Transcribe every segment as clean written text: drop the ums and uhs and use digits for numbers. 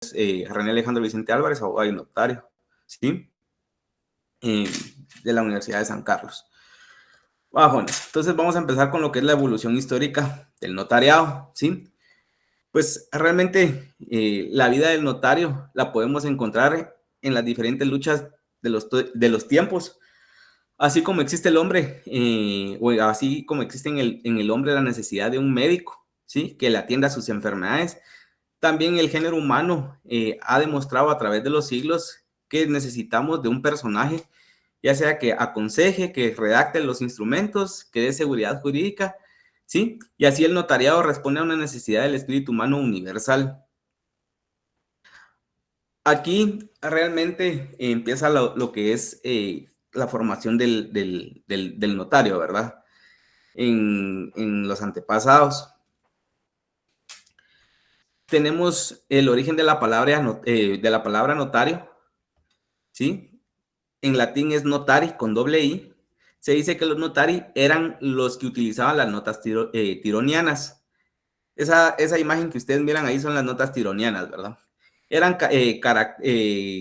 René Alejandro Vicente Álvarez, abogado y notario, ¿sí? De la Universidad de San Carlos. Entonces vamos a empezar con lo que es la evolución histórica del notariado, ¿sí? Pues realmente la vida del notario la podemos encontrar en las diferentes luchas de los tiempos. Así como existe el hombre, o así como existe en el hombre la necesidad de un médico, ¿sí? Que le atienda sus enfermedades, también el género humano ha demostrado a través de los siglos que necesitamos de un personaje, ya sea que aconseje, que redacte los instrumentos, que dé seguridad jurídica, ¿sí? Y así el notariado responde a una necesidad del espíritu humano universal. Aquí realmente empieza lo que es la formación del notario, ¿verdad? En los antepasados. Tenemos el origen de la palabra notario, ¿sí? En latín es notari, con doble I. Se dice que los notari eran los que utilizaban las notas tironianas. Esa imagen que ustedes miran ahí son las notas tironianas, ¿verdad? Eran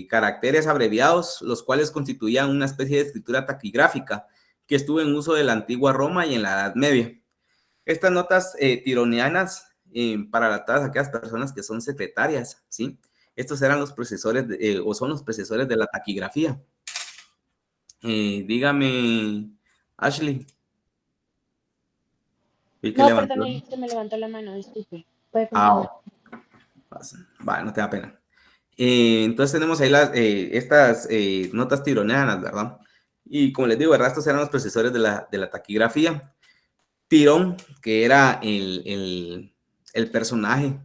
caracteres abreviados, los cuales constituían una especie de escritura taquigráfica que estuvo en uso de la antigua Roma y en la Edad Media. Estas notas tironianas, para todas aquellas personas que son secretarias, ¿sí? Estos eran los precesores, o son los precesores de la taquigrafía. Dígame, Ashley. No, perdón, se me levantó la mano, disculpe. Puede continuar. Vale, no te da pena. Entonces tenemos ahí estas notas tironianas, ¿verdad? Y como les digo, ¿verdad? Estos eran los precesores de la taquigrafía. Tirón, que era el personaje,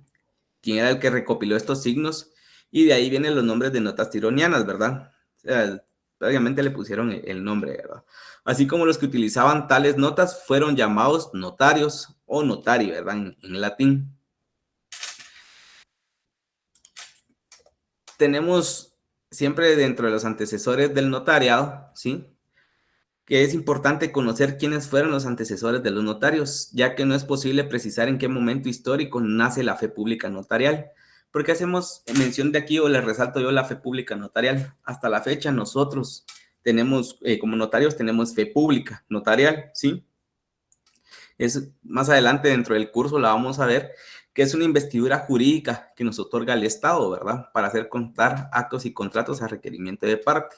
quien era el que recopiló estos signos, y de ahí vienen los nombres de notas tironianas, ¿verdad? O sea, obviamente le pusieron el nombre, ¿verdad? Así como los que utilizaban tales notas fueron llamados notarios o notari, ¿verdad? En latín. Tenemos siempre dentro de los antecesores del notariado, ¿sí? Que es importante conocer quiénes fueron los antecesores de los notarios, ya que no es posible precisar en qué momento histórico nace la fe pública notarial. ¿Por qué hacemos mención de aquí o les resalto yo la fe pública notarial? Hasta la fecha nosotros tenemos, como notarios, tenemos fe pública notarial, ¿sí? Más adelante dentro del curso la vamos a ver, que es una investidura jurídica que nos otorga el Estado, ¿verdad? Para hacer constar actos y contratos a requerimiento de parte.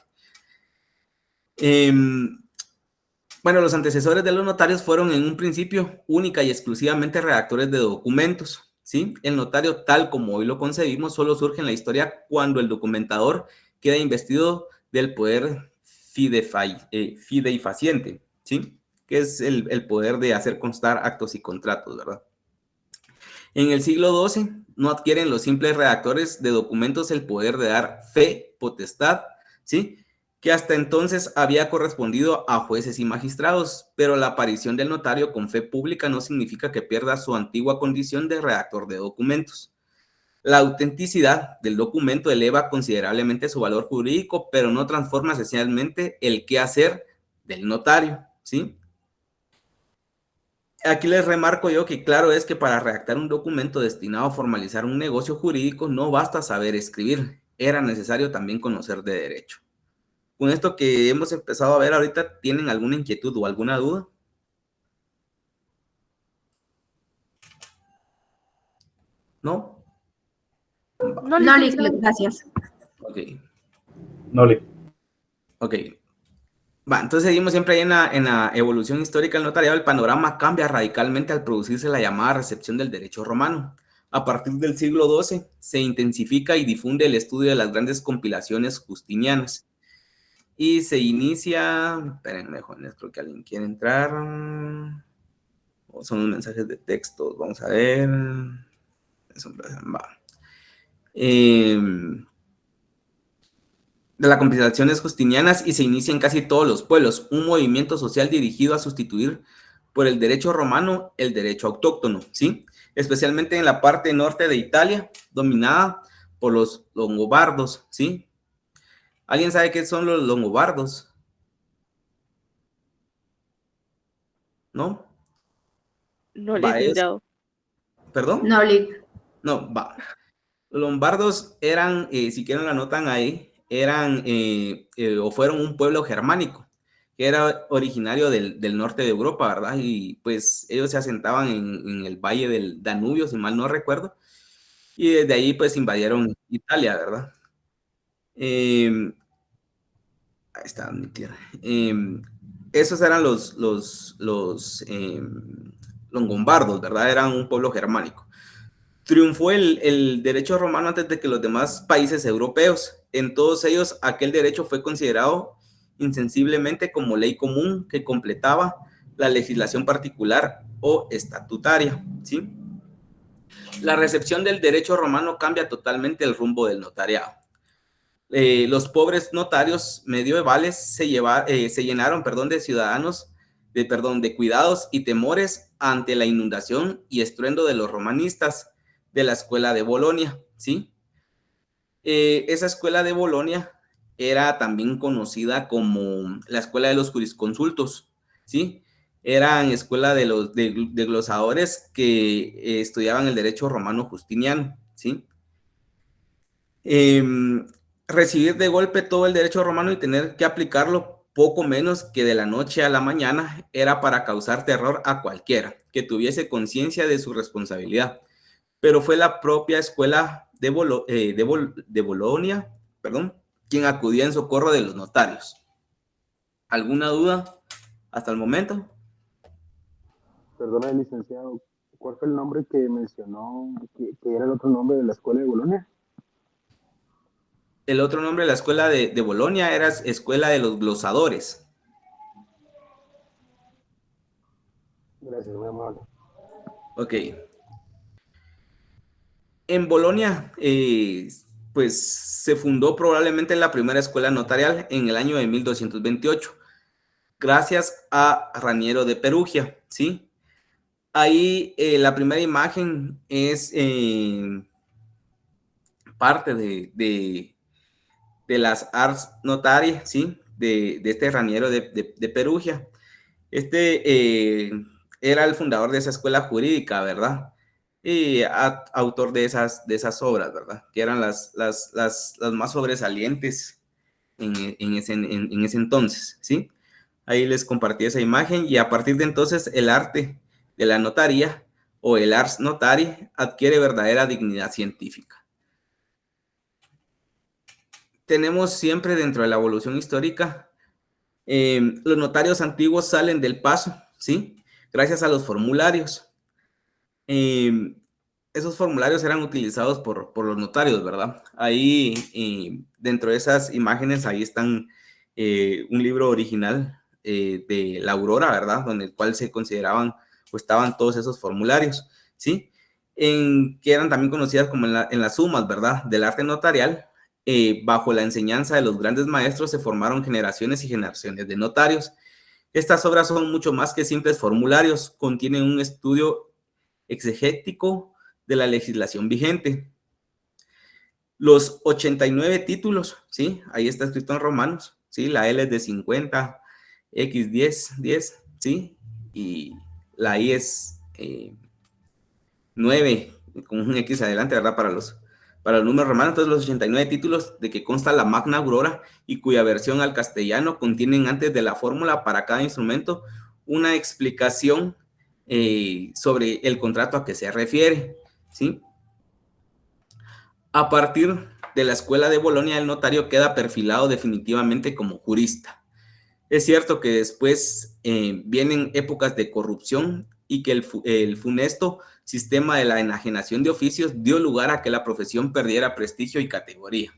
Bueno, los antecesores de los notarios fueron en un principio única y exclusivamente redactores de documentos, ¿sí? El notario, tal como hoy lo concebimos, solo surge en la historia cuando el documentador queda investido del poder fideifaciente, ¿sí? Que es el poder de hacer constar actos y contratos, ¿verdad? En el siglo XII no adquieren los simples redactores de documentos el poder de dar fe, potestad, ¿sí? Que hasta entonces había correspondido a jueces y magistrados, pero la aparición del notario con fe pública no significa que pierda su antigua condición de redactor de documentos. La autenticidad del documento eleva considerablemente su valor jurídico, pero no transforma esencialmente el quehacer del notario, ¿sí? Aquí les remarco yo que claro es que para redactar un documento destinado a formalizar un negocio jurídico no basta saber escribir, era necesario también conocer de derecho. Con esto que hemos empezado a ver ahorita, ¿tienen alguna inquietud o alguna duda? ¿No? No, No, gracias. Ok. No, Ok. Entonces seguimos siempre ahí en la evolución histórica del notariado. El panorama cambia radicalmente al producirse la llamada recepción del derecho romano. A partir del siglo XII se intensifica y difunde el estudio de las grandes compilaciones justinianas. Y se inicia, espérenme, jóvenes, creo que alguien quiere entrar. O son los mensajes de texto, vamos a ver. De las compilaciones justinianas y se inicia en casi todos los pueblos, un movimiento social dirigido a sustituir por el derecho romano el derecho autóctono, ¿sí? Especialmente en la parte norte de Italia, dominada por los longobardos, ¿sí? ¿Alguien sabe qué son los longobardos? ¿No? No, licenciado. ¿Perdón? No, No, va. Los lombardos eran, si quieren lo anotan ahí, eran o fueron un pueblo germánico, que era originario del norte de Europa, ¿verdad? Y pues ellos se asentaban en el valle del Danubio, si mal no recuerdo, y desde ahí pues invadieron Italia, ¿verdad? Eh, Ahí está mi tierra. Esos eran los longobardos, ¿verdad? Eran un pueblo germánico. Triunfó el derecho romano antes de que los demás países europeos. En todos ellos, aquel derecho fue considerado insensiblemente como ley común que completaba la legislación particular o estatutaria, ¿sí? La recepción del derecho romano cambia totalmente el rumbo del notariado. Los pobres notarios medievales se llenaron, de ciudadanos, de cuidados y temores ante la inundación y estruendo de los romanistas de la escuela de Bolonia, ¿sí? Esa escuela de Bolonia era también conocida como la escuela de los jurisconsultos, ¿sí? Eran escuela de glosadores que estudiaban el derecho romano justiniano, ¿sí? Eh, Recibir de golpe todo el derecho romano y tener que aplicarlo poco menos que de la noche a la mañana era para causar terror a cualquiera que tuviese conciencia de su responsabilidad. Pero fue la propia escuela de Bolonia, perdón, quien acudía en socorro de los notarios. ¿Alguna duda hasta el momento? Perdona, licenciado, ¿cuál fue el nombre que mencionó que era el otro nombre de la escuela de Bolonia? El otro nombre de la escuela de Bolonia era Escuela de los Glosadores. Gracias, muy amable. Ok. En Bolonia, pues se fundó probablemente la primera escuela notarial en el año de 1228, gracias a Raniero de Perugia, ¿sí? Ahí la primera imagen es parte de las Ars Notariae, ¿sí? De este Raniero de Perugia. Este era el fundador de esa escuela jurídica, ¿verdad? Y autor de esas obras, ¿verdad? Que eran las más sobresalientes en ese entonces, ¿sí? Ahí les compartí esa imagen y a partir de entonces el arte de la notaría o el ars notari adquiere verdadera dignidad científica. Tenemos siempre dentro de la evolución histórica, los notarios antiguos salen del paso, ¿sí? Gracias a los formularios. Esos formularios eran utilizados por los notarios, ¿verdad? Ahí, dentro de esas imágenes, ahí están un libro original de La Aurora, ¿verdad? En el cual se consideraban o estaban todos esos formularios, ¿sí? Que eran también conocidas como en las sumas, ¿verdad? Del arte notarial. Bajo la enseñanza de los grandes maestros se formaron generaciones y generaciones de notarios. Estas obras son mucho más que simples formularios, contienen un estudio exegético de la legislación vigente. Los 89 títulos, ¿sí? Ahí está escrito en romanos, ¿sí? La L es de 50, X 10, ¿sí? Y la I es 9, con un X adelante, ¿verdad? Para los números romanos. Entonces, los 89 títulos de que consta la Magna Aurora y cuya versión al castellano contienen antes de la fórmula para cada instrumento una explicación sobre el contrato a que se refiere, ¿sí? A partir de la escuela de Bolonia, el notario queda perfilado definitivamente como jurista. Es cierto que después vienen épocas de corrupción y que el funesto sistema de la enajenación de oficios dio lugar a que la profesión perdiera prestigio y categoría.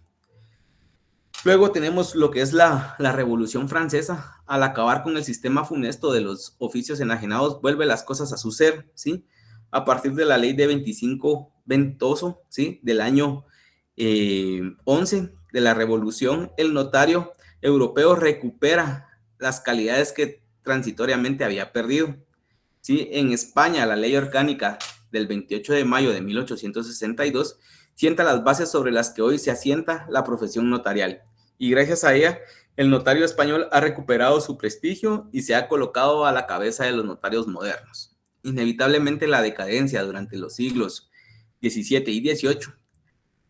Luego tenemos lo que es la Revolución Francesa. Al acabar con el sistema funesto de los oficios enajenados, vuelve las cosas a su ser, ¿sí? A partir de la ley de 25 Ventoso, ¿sí? Del año 11 de la Revolución, el notario europeo recupera las calidades que transitoriamente había perdido, ¿sí? En España, la ley orgánica del 28 de mayo de 1862 sienta las bases sobre las que hoy se asienta la profesión notarial. Y gracias a ella, el notario español ha recuperado su prestigio y se ha colocado a la cabeza de los notarios modernos. Inevitablemente la decadencia durante los siglos XVII y XVIII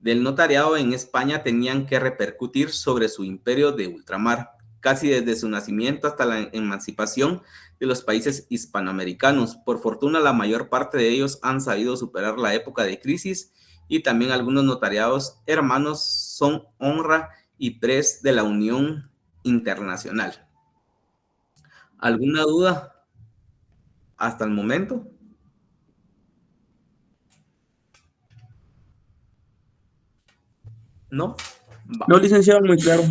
del notariado en España tenían que repercutir sobre su imperio de ultramar, casi desde su nacimiento hasta la emancipación de los países hispanoamericanos. Por fortuna, la mayor parte de ellos han sabido superar la época de crisis y también algunos notariados hermanos son honra y pres de la Unión Internacional. ¿Alguna duda hasta el momento? ¿No? Va. No, licenciado, muy claro.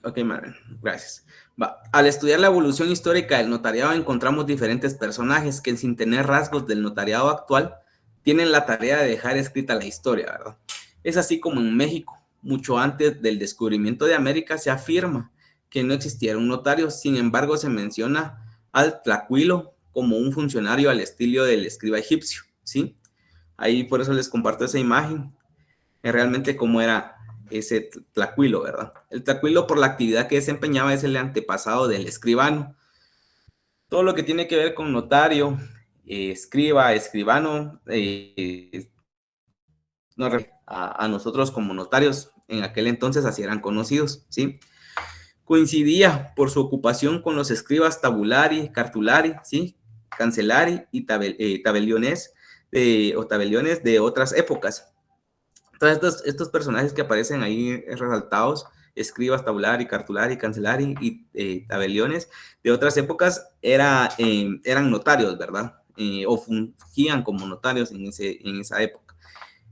Ok, madre, gracias. Va. Al estudiar la evolución histórica del notariado encontramos diferentes personajes que sin tener rasgos del notariado actual tienen la tarea de dejar escrita la historia, ¿verdad? Es así como en México, mucho antes del descubrimiento de América, se afirma que no existiera un notario, sin embargo se menciona al Tlacuilo como un funcionario al estilo del escriba egipcio, ¿sí? Ahí por eso les comparto esa imagen, realmente cómo era ese tlacuilo, ¿verdad? El tlacuilo, por la actividad que desempeñaba, es el antepasado del escribano. Todo lo que tiene que ver con notario, escriba, escribano, a nosotros como notarios en aquel entonces así eran conocidos, ¿sí? Coincidía por su ocupación con los escribas tabulari, cartulari, ¿sí? Cancelari y tabeliones de otras épocas. Todos estos personajes que aparecen ahí resaltados, escribas, tabulari, cartulari, cancelari y tabeliones de otras épocas, eran notarios, ¿verdad? O fungían como notarios en esa época.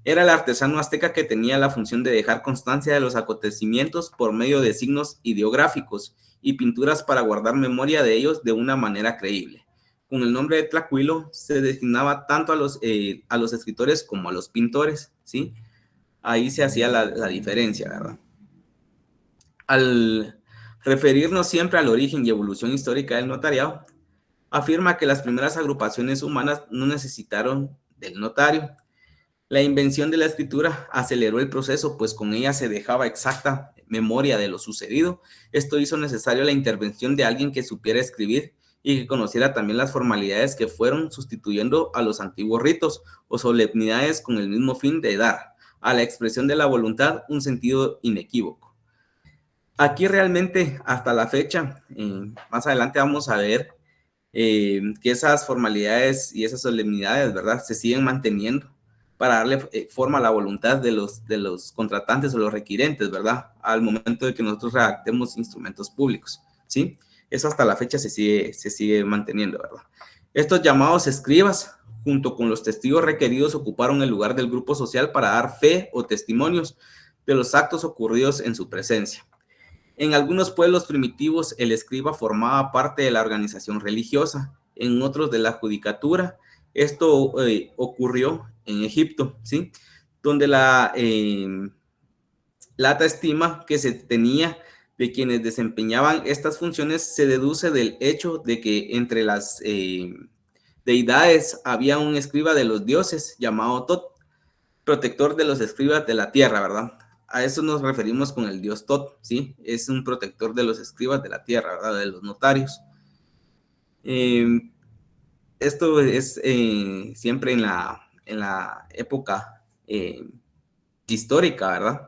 Era el artesano azteca que tenía la función de dejar constancia de los acontecimientos por medio de signos ideográficos y pinturas para guardar memoria de ellos de una manera creíble. Con el nombre de Tlacuilo se designaba tanto a los escritores como a los pintores, ¿sí? Ahí se hacía la diferencia, ¿verdad? Al referirnos siempre al origen y evolución histórica del notariado, afirma que las primeras agrupaciones humanas no necesitaron del notario. La invención de la escritura aceleró el proceso, pues con ella se dejaba exacta memoria de lo sucedido. Esto hizo necesario la intervención de alguien que supiera escribir y que conociera también las formalidades que fueron sustituyendo a los antiguos ritos o solemnidades con el mismo fin de dar a la expresión de la voluntad un sentido inequívoco. Aquí realmente, hasta la fecha, más adelante vamos a ver que esas formalidades y esas solemnidades, ¿verdad?, se siguen manteniendo para darle forma a la voluntad de los contratantes o los requirentes, ¿verdad?, al momento de que nosotros redactemos instrumentos públicos, ¿sí? Eso hasta la fecha se sigue manteniendo, ¿verdad? Estos llamados escribas, junto con los testigos requeridos, ocuparon el lugar del grupo social para dar fe o testimonios de los actos ocurridos en su presencia. En algunos pueblos primitivos, el escriba formaba parte de la organización religiosa, en otros de la judicatura. Esto ocurrió en Egipto, ¿sí?, donde la alta estima que se tenía de quienes desempeñaban estas funciones se deduce del hecho de que entre las deidades había un escriba de los dioses llamado Tot, protector de los escribas de la tierra, ¿verdad? A eso nos referimos con el dios Tot, ¿sí? Es un protector de los escribas de la tierra, ¿verdad? De los notarios. Esto es siempre en la época histórica, ¿verdad?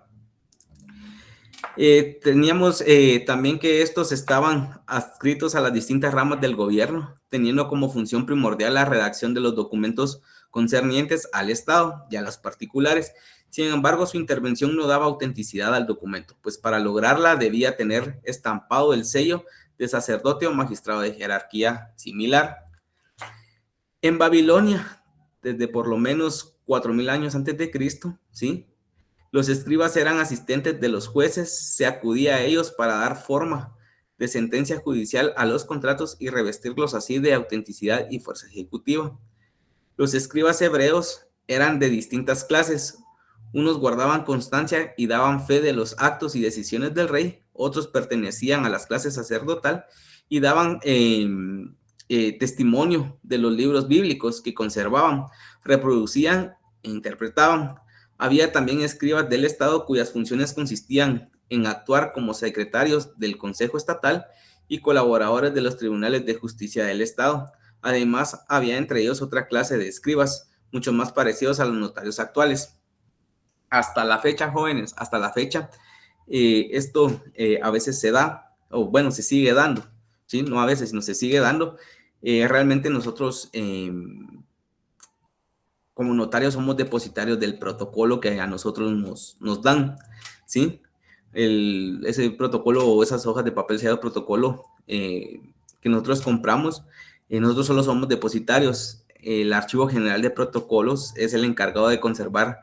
Teníamos también que estos estaban adscritos a las distintas ramas del gobierno, teniendo como función primordial la redacción de los documentos concernientes al Estado y a los particulares. Sin embargo, su intervención no daba autenticidad al documento, pues para lograrla debía tener estampado el sello de sacerdote o magistrado de jerarquía similar. En Babilonia, desde por lo menos 4000 años antes de Cristo, ¿sí?, los escribas eran asistentes de los jueces, se acudía a ellos para dar forma de sentencia judicial a los contratos y revestirlos así de autenticidad y fuerza ejecutiva. Los escribas hebreos eran de distintas clases. Unos guardaban constancia y daban fe de los actos y decisiones del rey, otros pertenecían a las clases sacerdotal y daban testimonio de los libros bíblicos que conservaban, reproducían e interpretaban. Había también escribas del Estado cuyas funciones consistían en actuar como secretarios del Consejo Estatal y colaboradores de los tribunales de justicia del Estado. Además, había entre ellos otra clase de escribas, mucho más parecidos a los notarios actuales. hasta la fecha, jóvenes, hasta la fecha, esto a veces se da, o bueno, se sigue dando, ¿sí? No a veces, sino se sigue dando. Realmente nosotros, como notarios, somos depositarios del protocolo que a nosotros nos dan, ¿sí? Ese protocolo o esas hojas de papel sellado protocolo que nosotros compramos, nosotros solo somos depositarios. El Archivo General de Protocolos es el encargado de conservar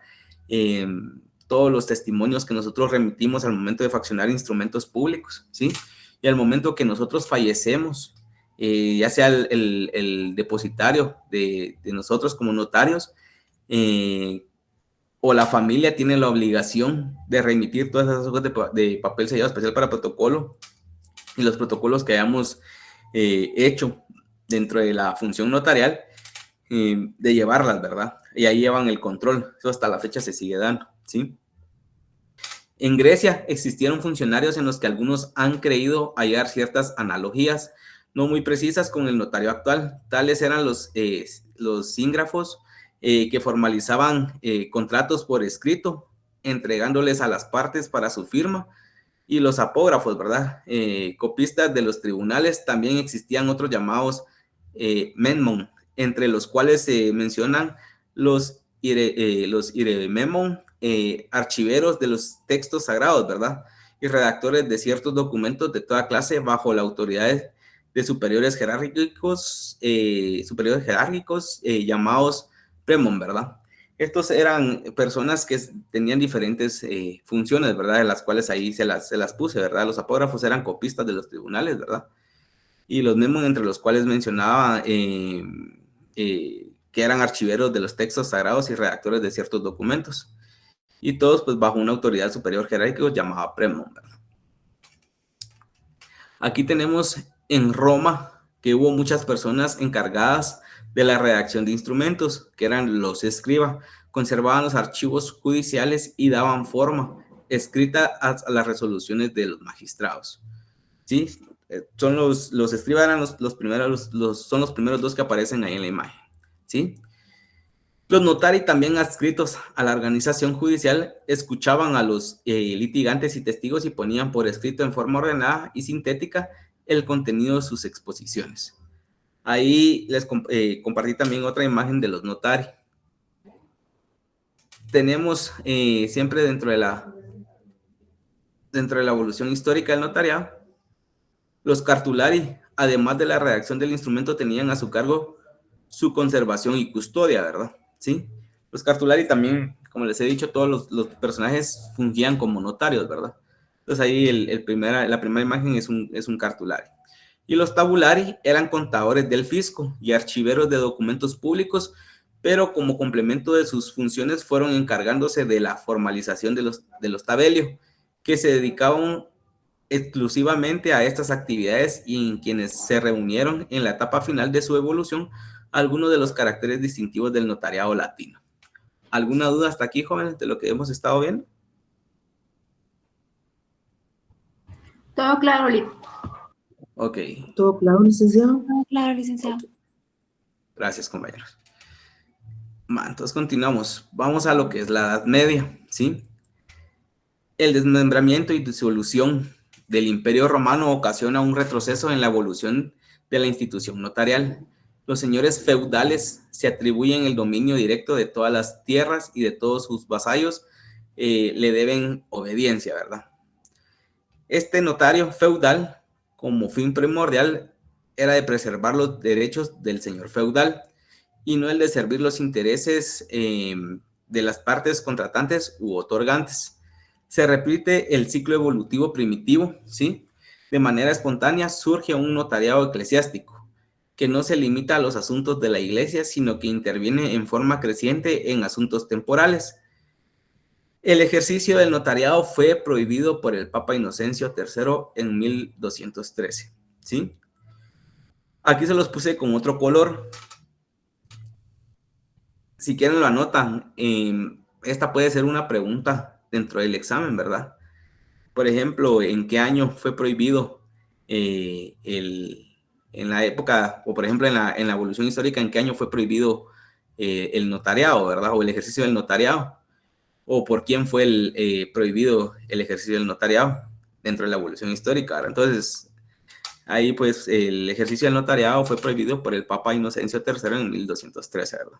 todos los testimonios que nosotros remitimos al momento de faccionar instrumentos públicos, ¿sí? Y al momento que nosotros fallecemos, ya sea el depositario de nosotros como notarios, o la familia tiene la obligación de remitir todas esas hojas de papel sellado especial para protocolo y los protocolos que hayamos hecho dentro de la función notarial, de llevarlas, ¿verdad? Y ahí llevan el control. Eso hasta la fecha se sigue dando, ¿sí? En Grecia existieron funcionarios en los que algunos han creído hallar ciertas analogías no muy precisas con el notario actual. Tales eran los sígrafos, que formalizaban contratos por escrito, entregándoles a las partes para su firma, y los apógrafos, ¿verdad? Copistas de los tribunales. También existían otros llamados menmon, entre los cuales se mencionan los irememon, archiveros de los textos sagrados, ¿verdad? Y redactores de ciertos documentos de toda clase bajo la autoridad de superiores jerárquicos, llamados premon, ¿verdad? Estos eran personas que tenían diferentes funciones, ¿verdad? De las cuales ahí se las puse, ¿verdad? Los apógrafos eran copistas de los tribunales, ¿verdad? Y los memon, entre los cuales mencionaba que eran archiveros de los textos sagrados y redactores de ciertos documentos. Y todos pues bajo una autoridad superior jerárquica llamada premon, ¿verdad? Aquí tenemos en Roma que hubo muchas personas encargadas de la redacción de instrumentos, que eran los escriba. Conservaban los archivos judiciales y daban forma escrita a las resoluciones de los magistrados, ¿sí? Son los escriba eran los primeros, son los primeros dos que aparecen ahí en la imagen, ¿sí? Los notari, también adscritos a la organización judicial, escuchaban a los litigantes y testigos y ponían por escrito en forma ordenada y sintética el contenido de sus exposiciones. Ahí les compartí también otra imagen de los notari. Tenemos siempre dentro de la evolución histórica del notariado, los cartulari, además de la redacción del instrumento, tenían a su cargo su conservación y custodia, ¿verdad? ¿Sí? Los cartulari también, como les he dicho, todos los personajes fungían como notarios, ¿verdad? Entonces ahí la primera imagen es un cartulari. Y los tabulari eran contadores del fisco y archiveros de documentos públicos, pero como complemento de sus funciones fueron encargándose de la formalización de los tabelio, que se dedicaban exclusivamente a estas actividades y en quienes se reunieron en la etapa final de su evolución algunos de los caracteres distintivos del notariado latino. ¿Alguna duda hasta aquí, jóvenes, de lo que hemos estado viendo? Todo claro, Lito. Ok. ¿Todo claro, licenciado? Claro, licenciado. Gracias, compañeros. Entonces continuamos. Vamos a lo que es la Edad Media, ¿sí? El desmembramiento y disolución del Imperio Romano ocasiona un retroceso en la evolución de la institución notarial. Los señores feudales se atribuyen el dominio directo de todas las tierras y de todos sus vasallos le deben obediencia, ¿verdad? Este notario feudal, como fin primordial, era de preservar los derechos del señor feudal y no el de servir los intereses de las partes contratantes u otorgantes. Se repite el ciclo evolutivo primitivo, ¿sí? De manera espontánea surge un notariado eclesiástico que no se limita a los asuntos de la iglesia, sino que interviene en forma creciente en asuntos temporales. El ejercicio del notariado fue prohibido por el Papa Inocencio III en 1213, ¿sí? Aquí se los puse con otro color. Si quieren lo anotan. Esta puede ser una pregunta dentro del examen, ¿verdad? Por ejemplo, ¿en qué año fue prohibido en la época, o por ejemplo en la evolución histórica, en qué año fue prohibido el notariado, ¿verdad? O el ejercicio del notariado. o por quién fue prohibido el ejercicio del notariado dentro de la evolución histórica, ¿verdad? Entonces, ahí pues el ejercicio del notariado fue prohibido por el Papa Inocencio III en 1213, ¿verdad?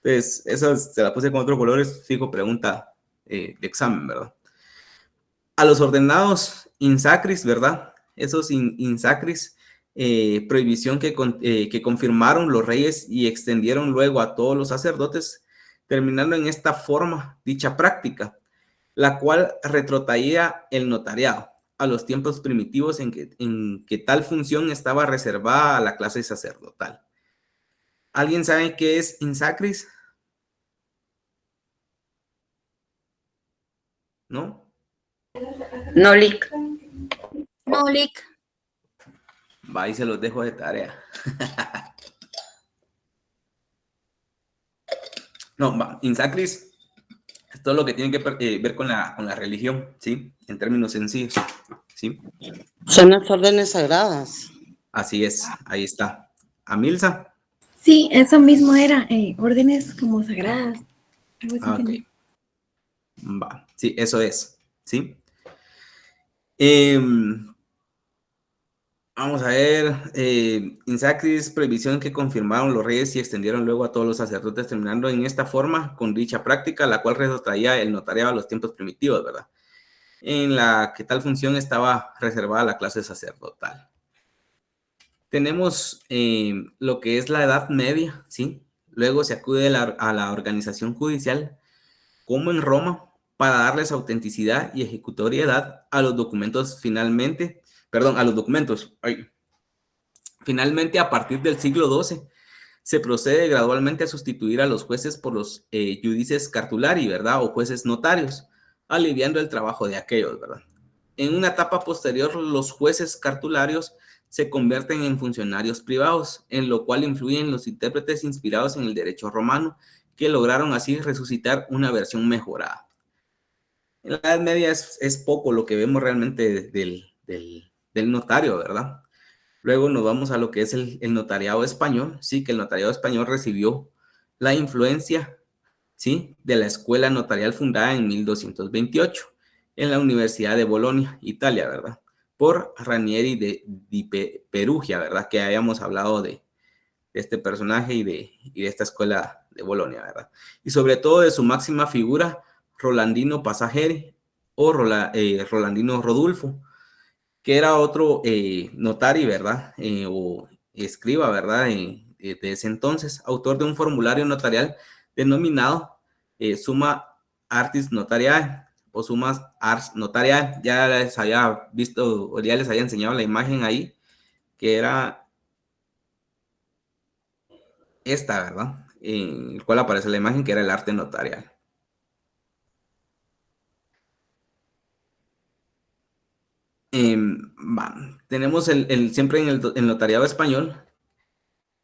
Entonces, esa se la puse con otros colores, fijo pregunta de examen, ¿verdad? A los ordenados insacris, ¿verdad? Esos insacris, prohibición que confirmaron los reyes y extendieron luego a todos los sacerdotes, terminando en esta forma dicha práctica, la cual retrotraía el notariado a los tiempos primitivos en que tal función estaba reservada a la clase sacerdotal. ¿Alguien sabe qué es insacris? ¿No? No, Lick. No, Lick. Va, y se los dejo de tarea. No, va, insacris es todo lo que tiene que ver con la religión, ¿sí? En términos sencillos, ¿sí? Son las órdenes sagradas. Así es, ahí está. Amilsa. Sí, eso mismo era, órdenes como sagradas. Algo así Ah, ok. tenía. Va, sí, eso es, ¿sí? Em, Vamos a ver, insacris, prohibición que confirmaron los reyes y extendieron luego a todos los sacerdotes, terminando en esta forma con dicha práctica, la cual retrotraía el notariado a los tiempos primitivos, ¿verdad? En la que tal función estaba reservada a la clase sacerdotal. Tenemos lo que es la Edad Media, ¿sí? Luego se acude a la organización judicial, como en Roma, para darles autenticidad y ejecutoriedad a los documentos Finalmente, a partir del siglo XII, se procede gradualmente a sustituir a los jueces por los judices cartulari, ¿verdad? O jueces notarios, aliviando el trabajo de aquellos, ¿verdad? En una etapa posterior, los jueces cartularios se convierten en funcionarios privados, en lo cual influyen los intérpretes inspirados en el derecho romano, que lograron así resucitar una versión mejorada. En la Edad Media es poco lo que vemos realmente del notario, ¿verdad? Luego nos vamos a lo que es el notariado español, sí, que el notariado español recibió la influencia, sí, de la escuela notarial fundada en 1228 en la Universidad de Bolonia, Italia, ¿verdad? Por Ranieri de Perugia, ¿verdad? Que habíamos hablado de este personaje y de esta escuela de Bolonia, ¿verdad? Y sobre todo de su máxima figura, Rolandino Pasageri o Rolandino Rodulfo, que era otro notario, ¿verdad? O escriba, ¿verdad? De ese entonces, autor de un formulario notarial denominado Summa Artis Notariae o Summas Ars Notariae. Ya les había visto, o ya les había enseñado la imagen ahí, que era esta, ¿verdad? En el cual aparece la imagen que era el arte notarial. Tenemos siempre en el notariado español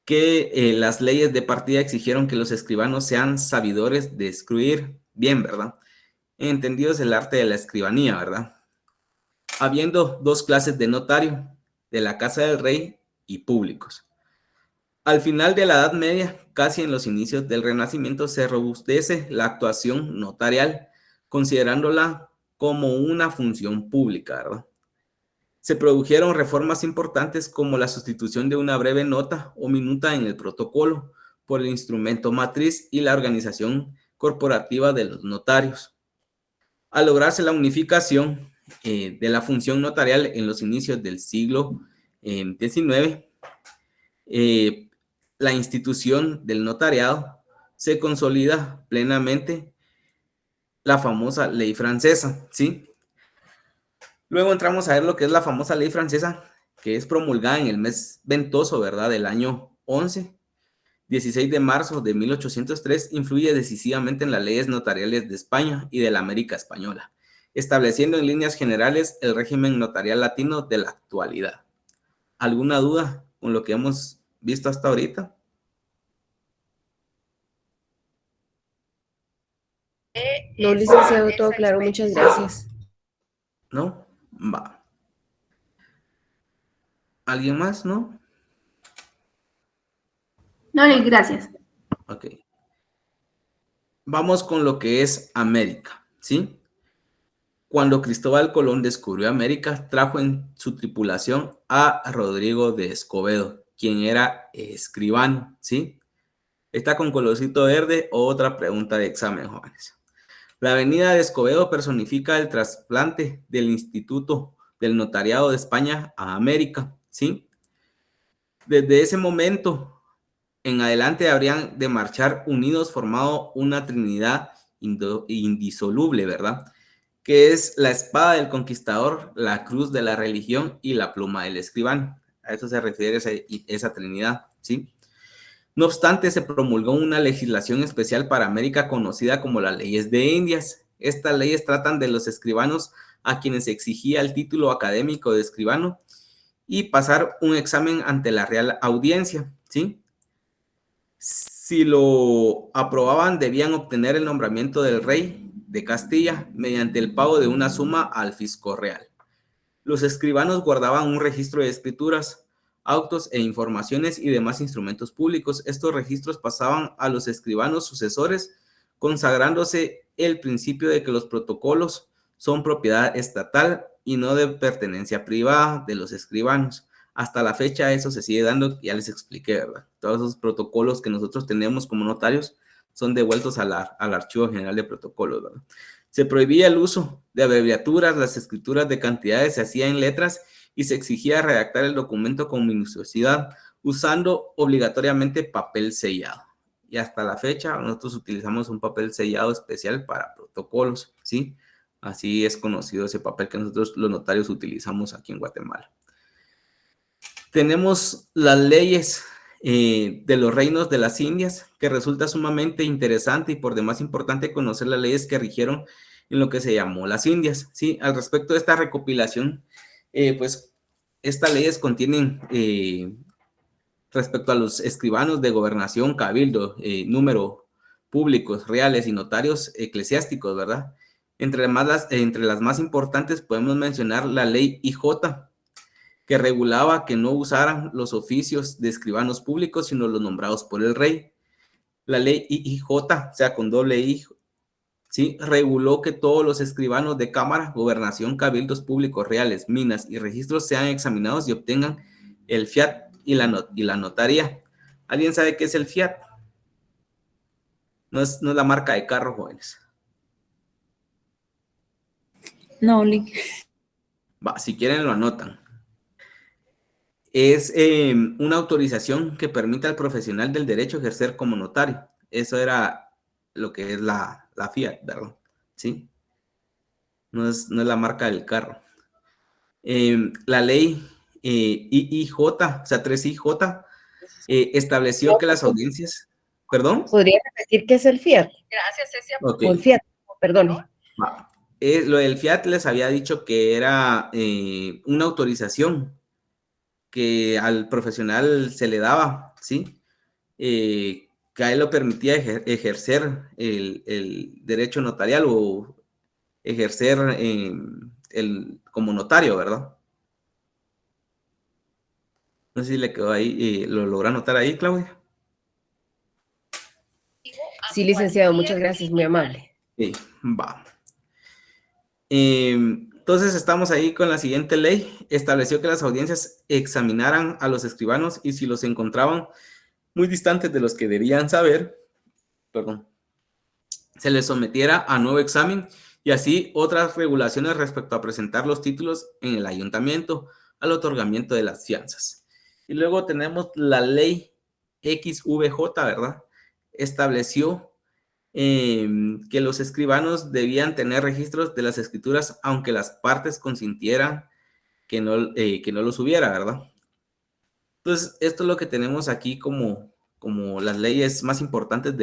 que las leyes de partida exigieron que los escribanos sean sabidores de escribir bien, ¿verdad? Entendidos el arte de la escribanía, ¿verdad? Habiendo dos clases de notario, de la casa del rey y públicos. Al final de la Edad Media, casi en los inicios del Renacimiento, se robustece la actuación notarial, considerándola como una función pública, ¿verdad? Se produjeron reformas importantes como la sustitución de una breve nota o minuta en el protocolo por el instrumento matriz y la organización corporativa de los notarios. Al lograrse la unificación de la función notarial en los inicios del siglo XIX, la institución del notariado se consolida plenamente, la famosa ley francesa, ¿sí? Luego entramos a ver lo que es la famosa ley francesa, que es promulgada en el mes ventoso, ¿verdad? Del año 16 de marzo de 1803, influye decisivamente en las leyes notariales de España y de la América Española, estableciendo en líneas generales el régimen notarial latino de la actualidad. ¿Alguna duda con lo que hemos visto hasta ahorita? No, licenciado, todo claro, muchas gracias. ¿No? Va. ¿Alguien más? ¿No? No, Lick, gracias. Ok. vamos con lo que es América, ¿sí? Cuando Cristóbal Colón descubrió América, trajo en su tripulación a Rodrigo de Escobedo, quien era escribano, ¿sí? Está con colorcito verde. Otra pregunta de examen, jóvenes. La avenida de Escobedo personifica el trasplante del Instituto del Notariado de España a América, ¿sí? Desde ese momento en adelante habrían de marchar unidos formando una trinidad indisoluble, ¿verdad? Que es la espada del conquistador, la cruz de la religión y la pluma del escribano. A eso se refiere esa trinidad, ¿sí? No obstante, se promulgó una legislación especial para América conocida como las leyes de Indias. Estas leyes tratan de los escribanos a quienes se exigía el título académico de escribano y pasar un examen ante la Real Audiencia, ¿sí? Si lo aprobaban, debían obtener el nombramiento del rey de Castilla mediante el pago de una suma al fisco real. Los escribanos guardaban un registro de escrituras, autos e informaciones y demás instrumentos públicos. Estos registros pasaban a los escribanos sucesores, consagrándose el principio de que los protocolos son propiedad estatal y no de pertenencia privada de los escribanos. Hasta la fecha eso se sigue dando, ya les expliqué, ¿verdad? Todos esos protocolos que nosotros tenemos como notarios son devueltos al Archivo General de Protocolos, ¿verdad? Se prohibía el uso de abreviaturas, las escrituras de cantidades se hacían en letras y se exigía redactar el documento con minuciosidad, usando obligatoriamente papel sellado. Y hasta la fecha nosotros utilizamos un papel sellado especial para protocolos, ¿sí? Así es conocido ese papel que nosotros los notarios utilizamos aquí en Guatemala. Tenemos las leyes de los reinos de las Indias, que resulta sumamente interesante y por demás importante conocer las leyes que rigieron en lo que se llamó las Indias, ¿sí? Al respecto de esta recopilación, pues estas leyes contienen respecto a los escribanos de gobernación, cabildo, número públicos, reales y notarios eclesiásticos, ¿verdad? Entre las más importantes podemos mencionar la ley IJ, que regulaba que no usaran los oficios de escribanos públicos, sino los nombrados por el rey. La ley IJ, o sea, con doble I, ¿sí? Reguló que todos los escribanos de cámara, gobernación, cabildos públicos, reales, minas y registros sean examinados y obtengan el fiat y la notaría. ¿Alguien sabe qué es el fiat? No es la marca de carro, jóvenes. No, Lick. Va, si quieren lo anotan. Es una autorización que permite al profesional del derecho ejercer como notario. Eso era lo que es la fiat, ¿verdad? ¿Sí? No es la marca del carro. La ley IIJ, o sea, 3IJ, estableció que las audiencias... ¿Perdón? ¿Podría repetir qué es el fiat? Gracias, Cecia. Ok. O el fiat, perdón. Lo del fiat les había dicho que era una autorización que al profesional se le daba, ¿sí? Que a él lo permitía ejercer el derecho notarial o ejercer como notario, ¿verdad? No sé si le quedó ahí, lo logra anotar ahí, Claudia. Sí, licenciado, muchas gracias, muy amable. Sí, va. Entonces estamos ahí con la siguiente ley. Estableció que las audiencias examinaran a los escribanos y si los encontraban muy distantes de los que debían saber, se les sometiera a nuevo examen y así otras regulaciones respecto a presentar los títulos en el ayuntamiento al otorgamiento de las fianzas. Y luego tenemos la ley XVJ, ¿verdad? Estableció que los escribanos debían tener registros de las escrituras aunque las partes consintieran que no los hubiera, ¿verdad? Entonces, esto es lo que tenemos aquí como las leyes más importantes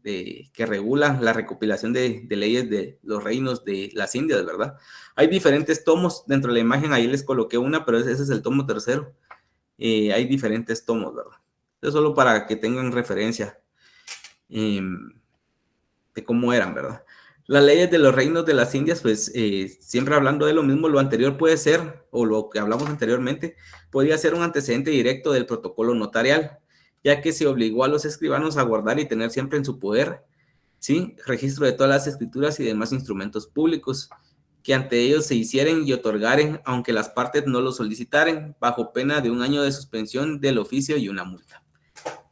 que regulan la recopilación de leyes de los reinos de las Indias, ¿verdad? Hay diferentes tomos dentro de la imagen, ahí les coloqué una, pero ese es el tomo tercero. Hay diferentes tomos, ¿verdad? Es solo para que tengan referencia de cómo eran, ¿verdad? Las leyes de los reinos de las Indias, pues siempre hablando de lo mismo, lo anterior puede ser, o lo que hablamos anteriormente, podría ser un antecedente directo del protocolo notarial, ya que se obligó a los escribanos a guardar y tener siempre en su poder ¿sí? Registro de todas las escrituras y demás instrumentos públicos que ante ellos se hicieren y otorgaren, aunque las partes no lo solicitaren, bajo pena de 1 año de suspensión del oficio y una multa.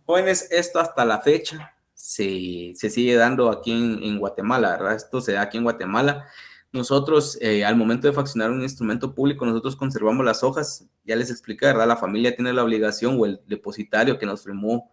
Jóvenes, esto hasta la fecha se sigue dando aquí en Guatemala, ¿verdad? Esto se da aquí en Guatemala. Nosotros, al momento de faccionar un instrumento público, nosotros conservamos las hojas. Ya les expliqué, ¿verdad? La familia tiene la obligación, o el depositario que nos firmó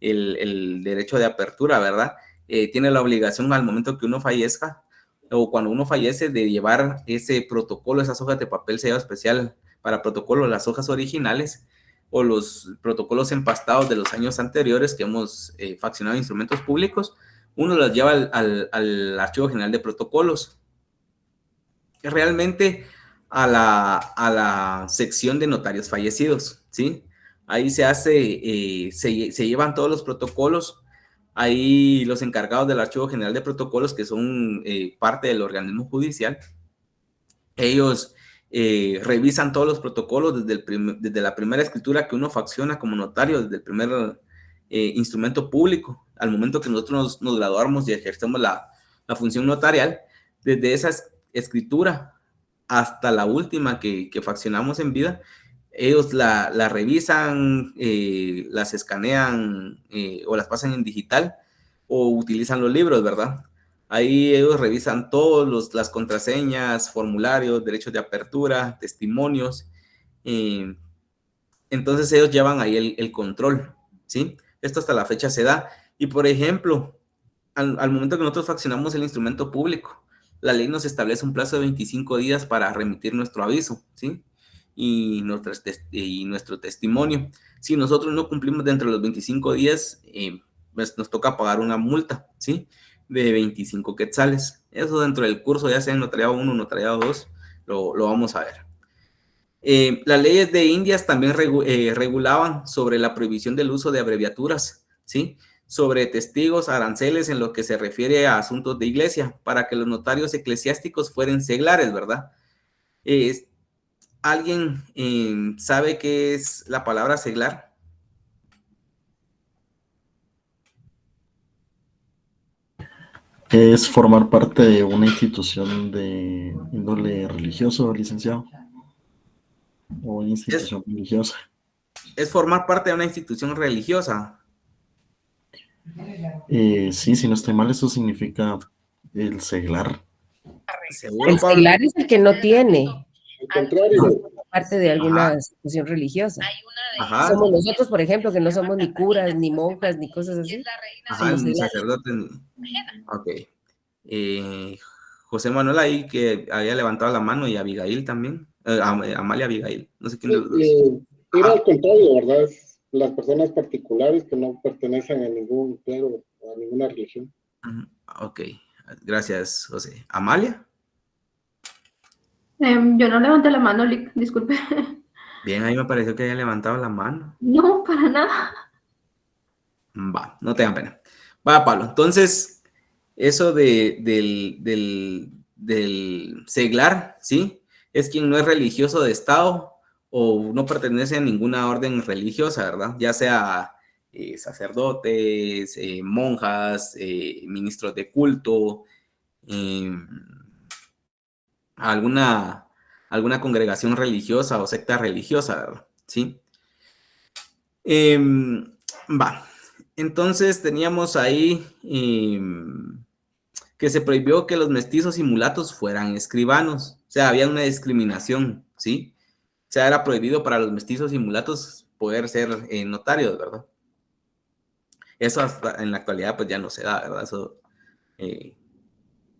el derecho de apertura, ¿verdad? Tiene la obligación al momento que uno fallezca, o cuando uno fallece, de llevar ese protocolo, esas hojas de papel sellado especial para protocolo, las hojas originales, o los protocolos empastados de los años anteriores que hemos faccionado instrumentos públicos, uno los lleva al Archivo General de Protocolos. Realmente a la sección de notarios fallecidos, ¿sí? Ahí se hace, se llevan todos los protocolos. Ahí los encargados del Archivo General de Protocolos, que son parte del organismo judicial, ellos revisan todos los protocolos desde la primera escritura que uno facciona como notario, desde el primer instrumento público, al momento que nosotros nos graduamos y ejercemos la función notarial, desde esa escritura hasta la última que faccionamos en vida. Ellos la revisan, las escanean o las pasan en digital o utilizan los libros, ¿verdad? Ahí ellos revisan todas las contraseñas, formularios, derechos de apertura, testimonios. Entonces ellos llevan ahí el control, ¿sí? Esto hasta la fecha se da. Y por ejemplo, al momento que nosotros faccionamos el instrumento público, la ley nos establece un plazo de 25 días para remitir nuestro aviso, ¿sí? Y nuestro testimonio. Si nosotros no cumplimos dentro de los 25 días, pues nos toca pagar una multa, ¿sí? De 25 quetzales. Eso dentro del curso, ya sea en notariado 1 o notariado 2, lo vamos a ver. Las leyes de Indias también regulaban sobre la prohibición del uso de abreviaturas, ¿sí? Sobre testigos, aranceles en lo que se refiere a asuntos de iglesia, para que los notarios eclesiásticos fueran seglares, ¿verdad? ¿Alguien sabe qué es la palabra seglar? Es formar parte de una institución de índole religioso, licenciado, o una institución religiosa. Es formar parte de una institución religiosa. Sí, si no estoy mal, eso significa el seglar. ¿Seguro, El Pablo? seglar es el que no tiene Al contrario. parte de alguna Ajá. institución religiosa. Ajá, Somos nosotros, por ejemplo, que no somos ni curas, ni monjas, ni cosas así. ajá, Somos ni seglares. sacerdote. Ok. José Manuel ahí que había levantado la mano, y Abigail también. Amalia Abigail, no sé quién de los dos. Era al contrario, ¿verdad? Es las personas particulares que no pertenecen a ningún clero o a ninguna religión. Ok, gracias, José. ¿Amalia? Yo no levanté la mano, Lick, disculpe. Bien, ahí me pareció que había levantado la mano. No, para nada. Va, no tengan pena. Va, Pablo. Entonces, eso del seglar, ¿sí? Es quien no es religioso de Estado o no pertenece a ninguna orden religiosa, ¿verdad? Ya sea sacerdotes, monjas, ministros de culto, alguna congregación religiosa o secta religiosa, ¿verdad? ¿Sí? Va. Entonces teníamos ahí que se prohibió que los mestizos y mulatos fueran escribanos. O sea, había una discriminación, ¿sí? O sea, era prohibido para los mestizos y mulatos poder ser notarios, ¿verdad? Eso hasta en la actualidad pues ya no se da, ¿verdad? Eso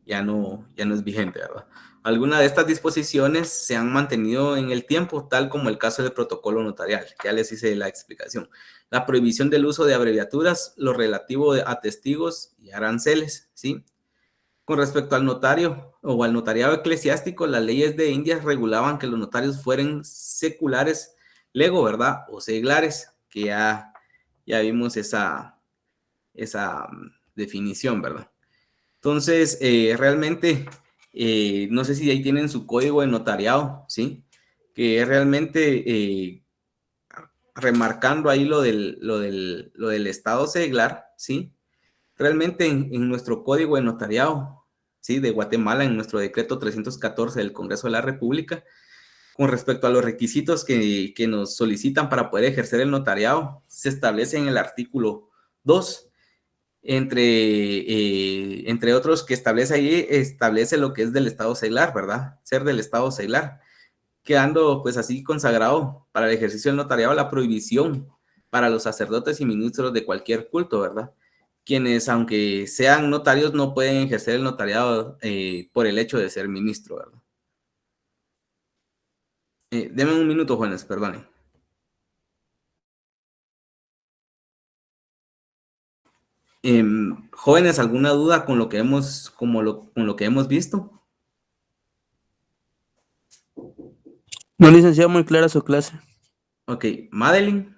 ya no es vigente, ¿verdad? Algunas de estas disposiciones se han mantenido en el tiempo, tal como el caso del protocolo notarial, que ya les hice la explicación. La prohibición del uso de abreviaturas, lo relativo a testigos y aranceles, ¿sí? Con respecto al notario o al notariado eclesiástico, las leyes de Indias regulaban que los notarios fueran seculares, lego, ¿verdad? O seglares, que ya vimos esa definición, ¿verdad? Entonces, realmente, no sé si ahí tienen su código de notariado, ¿sí? Que es realmente remarcando ahí lo del estado seglar, ¿sí? realmente en nuestro código de notariado, ¿sí? De Guatemala, en nuestro decreto 314 del Congreso de la República, con respecto a los requisitos que nos solicitan para poder ejercer el notariado, se establece en el artículo 2, entre otros que establece ahí, establece lo que es del estado seglar, ¿verdad? Ser del estado seglar, quedando pues así consagrado para el ejercicio del notariado la prohibición para los sacerdotes y ministros de cualquier culto, ¿verdad? Quienes, aunque sean notarios, no pueden ejercer el notariado por el hecho de ser ministro, ¿verdad? Deme un minuto, jóvenes, perdone. Jóvenes, ¿alguna duda con lo que hemos, con lo que hemos visto? No, licenciado, muy clara su clase. Ok, Madeline.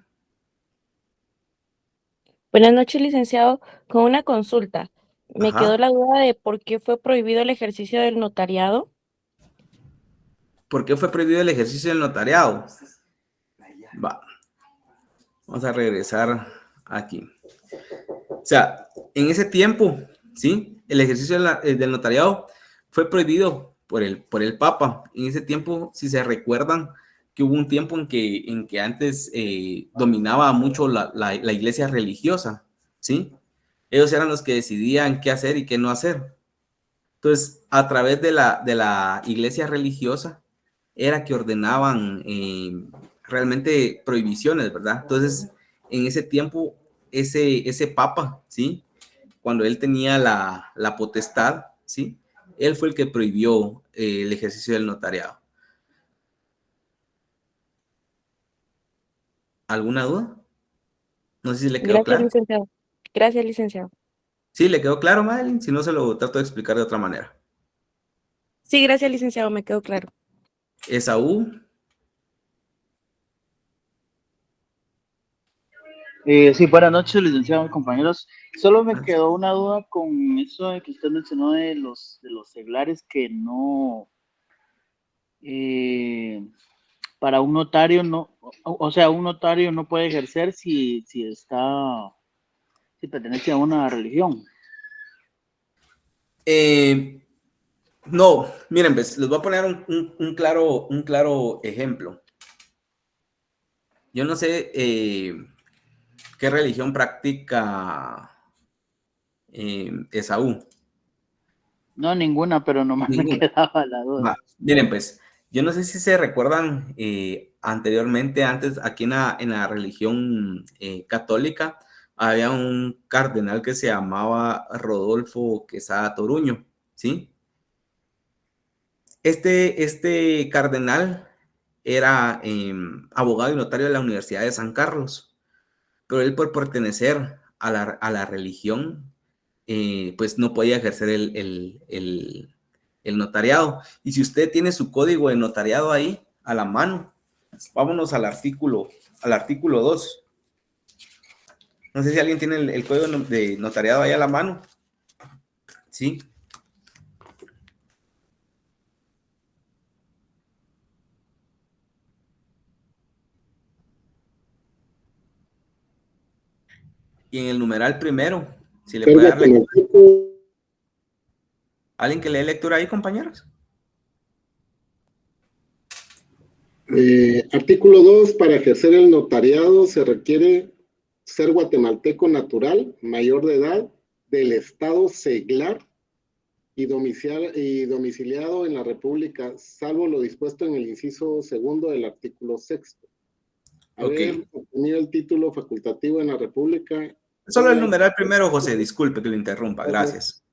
Buenas noches, licenciado. Con una consulta. Me Ajá. quedó la duda de por qué fue prohibido el ejercicio del notariado. ¿Por qué fue prohibido el ejercicio del notariado? Va. Vamos a regresar aquí. O sea, en ese tiempo, ¿sí? El ejercicio del notariado fue prohibido por el Papa. En ese tiempo, si se recuerdan, que hubo un tiempo en que antes dominaba mucho la iglesia religiosa, ¿sí? Ellos eran los que decidían qué hacer y qué no hacer. Entonces, a través de la iglesia religiosa, era que ordenaban realmente prohibiciones, ¿verdad? Entonces, en ese tiempo, ese papa, ¿sí? Cuando él tenía la potestad, ¿sí? Él fue el que prohibió el ejercicio del notariado. ¿Alguna duda? No sé si le quedó Gracias, claro. licenciado. Gracias, licenciado. ¿Sí le quedó claro, Madeline? Si no, se lo trato de explicar de otra manera. Sí, gracias, licenciado. Me quedó claro. Esaú. Sí, buenas noches, licenciados, compañeros. Solo me quedó una duda con eso de que usted mencionó de los seglares que no, para un notario no, o sea, un notario no puede ejercer si pertenece a una religión. No, miren, pues, les voy a poner un claro ejemplo. Yo no sé qué religión practica Esaú. No, ninguna, pero nomás me quedaba la duda. Va. Miren, pues, yo no sé si se recuerdan anteriormente, antes aquí en la religión católica, había un cardenal que se llamaba Rodolfo Quesada Toruño, ¿sí? Este cardenal era abogado y notario de la Universidad de San Carlos, pero él por pertenecer a la religión, pues no podía ejercer el notariado. Y si usted tiene su código de notariado ahí a la mano, vámonos al artículo 2. No sé si alguien tiene el código de notariado ahí a la mano. Sí. Y en el numeral primero, si le puede dar lectura. ¿Alguien que lee lectura ahí, compañeros? Artículo 2, para ejercer el notariado se requiere ser guatemalteco natural, mayor de edad, del estado seglar y domiciliado en la República, salvo lo dispuesto en el inciso segundo del artículo 6. Haber obtenido el título facultativo en la República. Solo el numeral primero, José, disculpe que lo interrumpa, gracias.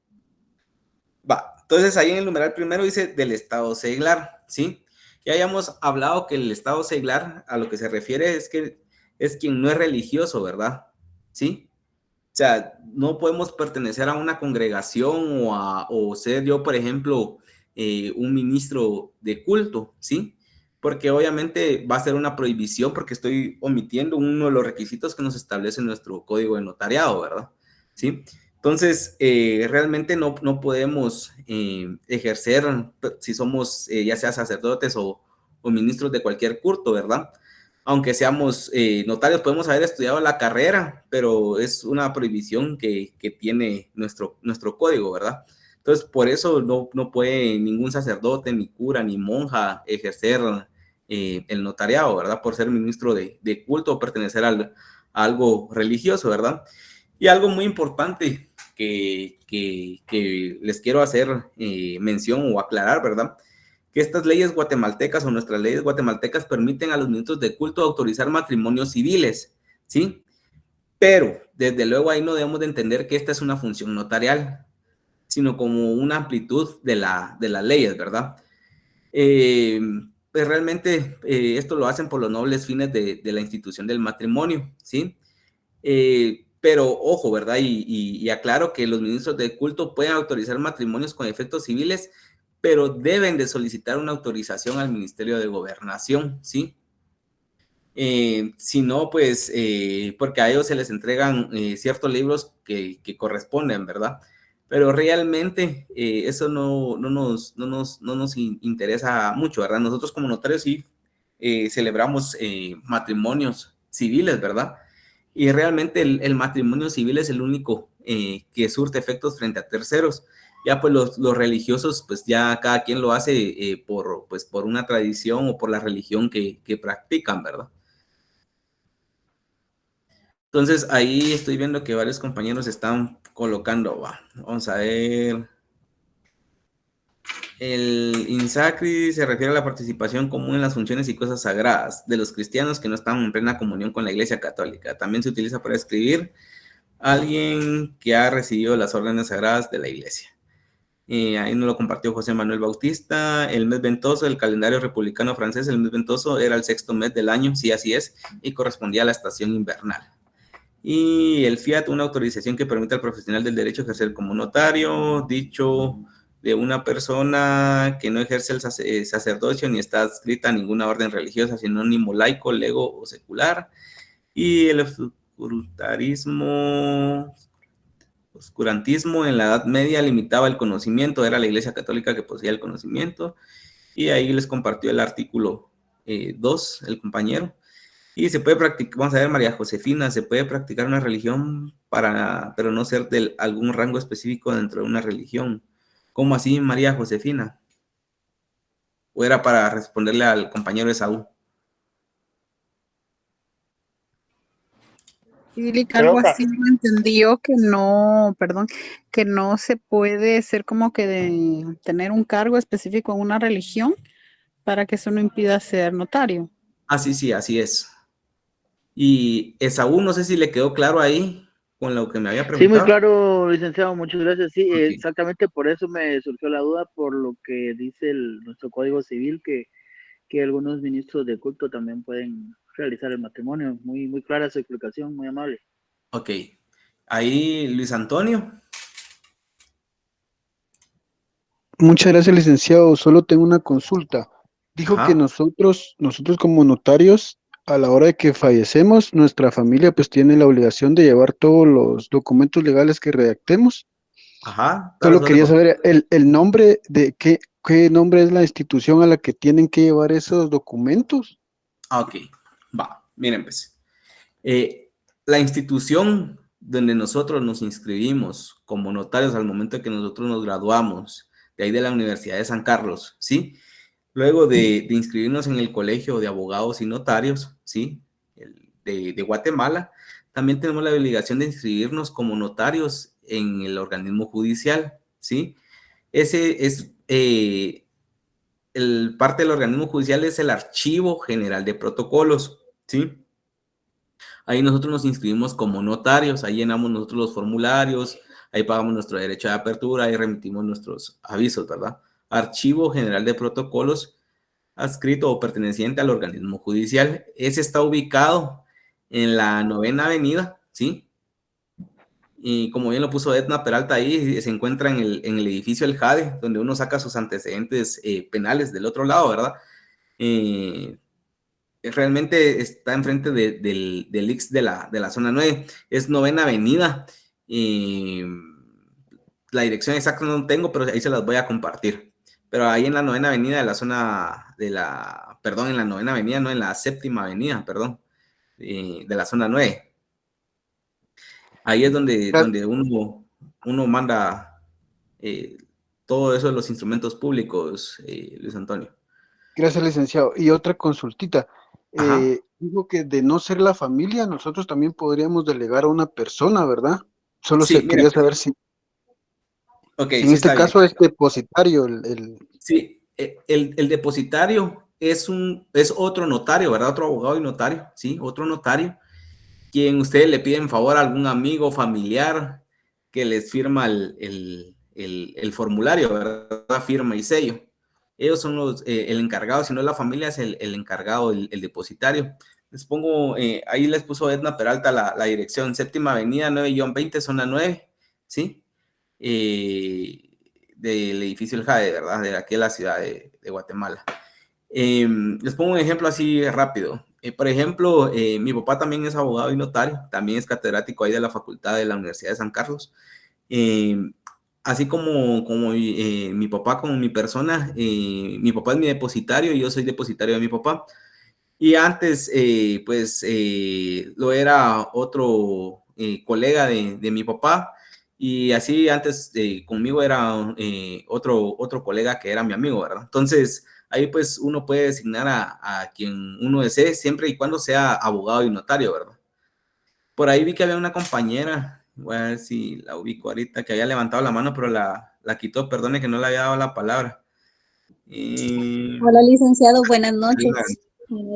Va, entonces ahí en el numeral primero dice del estado seglar, ¿sí? Ya habíamos hablado que el estado seglar a lo que se refiere es que es quien no es religioso, ¿verdad? ¿Sí? O sea, no podemos pertenecer a una congregación o ser yo, por ejemplo, un ministro de culto, ¿sí? Porque obviamente va a ser una prohibición porque estoy omitiendo uno de los requisitos que nos establece nuestro código de notariado, ¿verdad? ¿Sí? Entonces, realmente no podemos ejercer, si somos ya sea sacerdotes o ministros de cualquier culto, ¿verdad? aunque seamos notarios, podemos haber estudiado la carrera, pero es una prohibición que tiene nuestro código, ¿verdad? Entonces, por eso no puede ningún sacerdote, ni cura, ni monja ejercer el notariado, ¿verdad? Por ser ministro de culto o pertenecer a algo religioso, ¿verdad? Y algo muy importante que les quiero hacer mención o aclarar, ¿verdad? Que estas leyes guatemaltecas o nuestras leyes guatemaltecas permiten a los ministros de culto autorizar matrimonios civiles, ¿sí? Pero, desde luego, ahí no debemos de entender que esta es una función notarial, sino como una amplitud de las leyes, ¿verdad? Pues realmente esto lo hacen por los nobles fines de la institución del matrimonio, ¿sí? Pero ojo, ¿verdad? Y aclaro que los ministros de culto pueden autorizar matrimonios con efectos civiles, pero deben de solicitar una autorización al Ministerio de Gobernación, ¿sí? Si no, pues, porque a ellos se les entregan ciertos libros que corresponden, ¿verdad? Pero realmente eso no nos interesa mucho, ¿verdad? Nosotros como notarios sí celebramos matrimonios civiles, ¿verdad? Y realmente el matrimonio civil es el único que surte efectos frente a terceros. Ya pues los religiosos, pues ya cada quien lo hace por una tradición o por la religión que practican, ¿verdad? Entonces ahí estoy viendo que varios compañeros están colocando, vamos a ver. El insacri se refiere a la participación común en las funciones y cosas sagradas de los cristianos que no están en plena comunión con la Iglesia Católica. También se utiliza para escribir alguien que ha recibido las órdenes sagradas de la Iglesia. Ahí nos lo compartió José Manuel Bautista. El mes ventoso del calendario republicano francés, el mes ventoso era el sexto mes del año, sí, así es, y correspondía a la estación invernal. Y el fiat, una autorización que permite al profesional del derecho ejercer como notario, dicho de una persona que no ejerce el sacerdocio ni está adscrita a ninguna orden religiosa, sinónimo laico, lego o secular. Y el oscurantismo en la Edad Media limitaba el conocimiento, era la Iglesia Católica que poseía el conocimiento. Y ahí les compartió el artículo 2, el compañero. Y se puede practicar, vamos a ver, María Josefina, se puede practicar una religión pero no ser de algún rango específico dentro de una religión. ¿Cómo así, María Josefina? ¿O era para responderle al compañero Esaú? Y algo así lo entendió que no, perdón, que no se puede ser como que de tener un cargo específico en una religión para que eso no impida ser notario. Sí, así es. Y Esaú, no sé si le quedó claro ahí con lo que me había preguntado. Sí, muy claro, licenciado, muchas gracias. Sí, okay. Exactamente por eso me surgió la duda, por lo que dice nuestro Código Civil, que algunos ministros de culto también pueden realizar el matrimonio. Muy, muy clara su explicación, muy amable. Ok. Ahí, Luis Antonio. Muchas gracias, licenciado. Solo tengo una consulta. Dijo que nosotros como notarios, a la hora de que fallecemos, nuestra familia pues tiene la obligación de llevar todos los documentos legales que redactemos. Solo quería saber el nombre de qué nombre es la institución a la que tienen que llevar esos documentos. Ok, miren pues. La institución donde nosotros nos inscribimos como notarios al momento de que nosotros nos graduamos, de ahí de la Universidad de San Carlos, ¿sí? Luego de inscribirnos en el Colegio de Abogados y Notarios, ¿sí? De Guatemala, también tenemos la obligación de inscribirnos como notarios en el organismo judicial, ¿sí? Ese es, parte del organismo judicial es el Archivo General de Protocolos, ¿sí? Ahí nosotros nos inscribimos como notarios, ahí llenamos nosotros los formularios, ahí pagamos nuestro derecho de apertura, ahí remitimos nuestros avisos, ¿verdad? Archivo General de Protocolos, adscrito o perteneciente al organismo judicial. Ese está ubicado en la 9ª Avenida, ¿sí? Y como bien lo puso Edna Peralta ahí, se encuentra en el edificio El Jade, donde uno saca sus antecedentes penales del otro lado, ¿verdad? Realmente está enfrente del IX de la zona 9, es 9ª Avenida. La dirección exacta no tengo, pero ahí se las voy a compartir pero ahí en la 9ª avenida de la zona de la, perdón, en la 9ª avenida, no, en la 7ª avenida, perdón, de la zona 9. Ahí es donde uno manda todo eso de los instrumentos públicos, Luis Antonio. Gracias, licenciado. Y otra consultita. Ajá. Digo que de no ser la familia, nosotros también podríamos delegar a una persona, ¿verdad? Solo Sí, se mira. quería saber si Ok, en sí este está bien. caso es depositario Sí, el depositario es otro notario, ¿verdad? Otro abogado y notario, ¿sí? Otro notario, quien ustedes le piden favor a algún amigo, familiar, que les firma el formulario, ¿verdad? Firma y sello. Ellos son el encargado, si no es la familia, es el encargado, el depositario. Les pongo, ahí les puso Edna Peralta la dirección, 7ª avenida, 9-20, zona 9, ¿sí? Del edificio El Jade, ¿verdad? De aquí de la ciudad de Guatemala. Les pongo un ejemplo así rápido. Por ejemplo, mi papá también es abogado y notario, también es catedrático ahí de la Facultad de la Universidad de San Carlos. Así como mi papá, como mi persona, mi papá es mi depositario y yo soy depositario de mi papá. Y antes, lo era otro colega de mi papá, y así antes conmigo era otro colega que era mi amigo, ¿verdad? Entonces, ahí pues uno puede designar a quien uno desee, siempre y cuando sea abogado y notario, ¿verdad? Por ahí vi que había una compañera, voy a ver si la ubico ahorita, que había levantado la mano, pero la quitó, perdone que no le había dado la palabra. Hola, licenciado, buenas Karina. noches.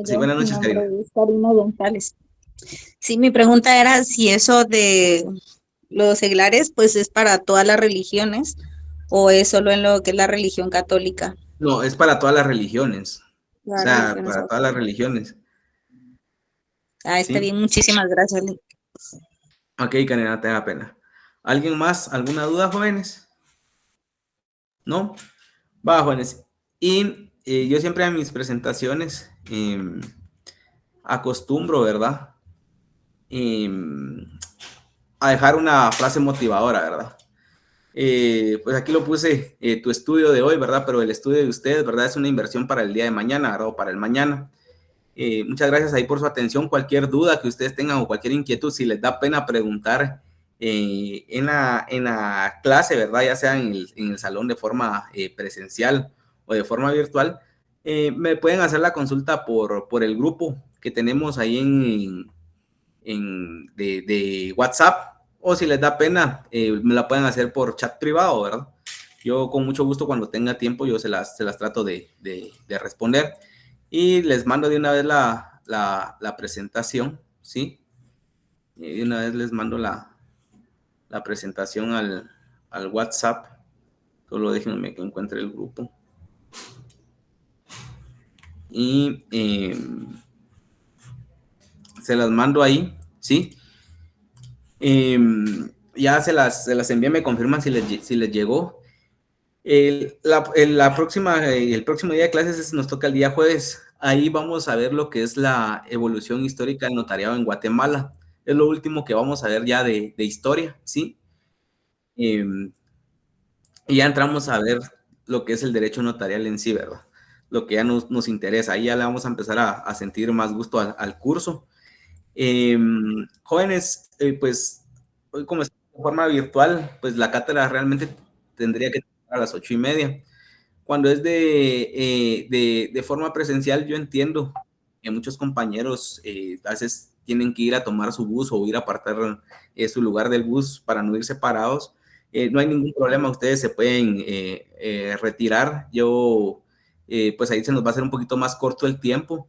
Sí, buenas Mi noches, nombre Karina. es Karina González. Sí, mi pregunta era si eso de los seglares, pues es para todas las religiones o es solo en lo que es la religión católica. No, es para todas las religiones. O Las sea, religiones, para todas las religiones. está ¿Sí? bien, muchísimas gracias. Ok, Karina, no te da pena. ¿Alguien más? ¿Alguna duda, jóvenes? ¿No? Va, jóvenes. Y yo siempre en mis presentaciones acostumbro, ¿verdad? A dejar una frase motivadora, ¿verdad? Pues aquí lo puse, tu estudio de hoy, ¿verdad? Pero el estudio de ustedes, ¿verdad? Es una inversión para el día de mañana, ¿verdad? O para el mañana. Muchas gracias ahí por su atención. Cualquier duda que ustedes tengan o cualquier inquietud, si les da pena preguntar en la clase, ¿verdad? Ya sea en el salón de forma presencial o de forma virtual, me pueden hacer la consulta por el grupo que tenemos ahí de WhatsApp, o si les da pena, me la pueden hacer por chat privado, ¿verdad? Yo con mucho gusto cuando tenga tiempo yo se las trato de responder. Y les mando de una vez la presentación, ¿sí? De una vez les mando la presentación al WhatsApp. Solo déjenme que encuentre el grupo. Y se las mando ahí, ¿sí? Ya se las envié, me confirman si les llegó. El próximo día de clases nos toca el día jueves. Ahí vamos a ver lo que es la evolución histórica del notariado en Guatemala. Es lo último que vamos a ver ya de historia, ¿sí? Y ya entramos a ver lo que es el derecho notarial en sí, ¿verdad? Lo que ya nos interesa. Ahí ya le vamos a empezar a sentir más gusto al curso. Jóvenes, pues hoy como está de forma virtual, pues la cátedra realmente tendría que estar a las 8:30. Cuando es de forma presencial, yo entiendo que muchos compañeros a veces tienen que ir a tomar su bus o ir a apartar su lugar del bus para no ir separados. No hay ningún problema, ustedes se pueden retirar. Pues ahí se nos va a hacer un poquito más corto el tiempo,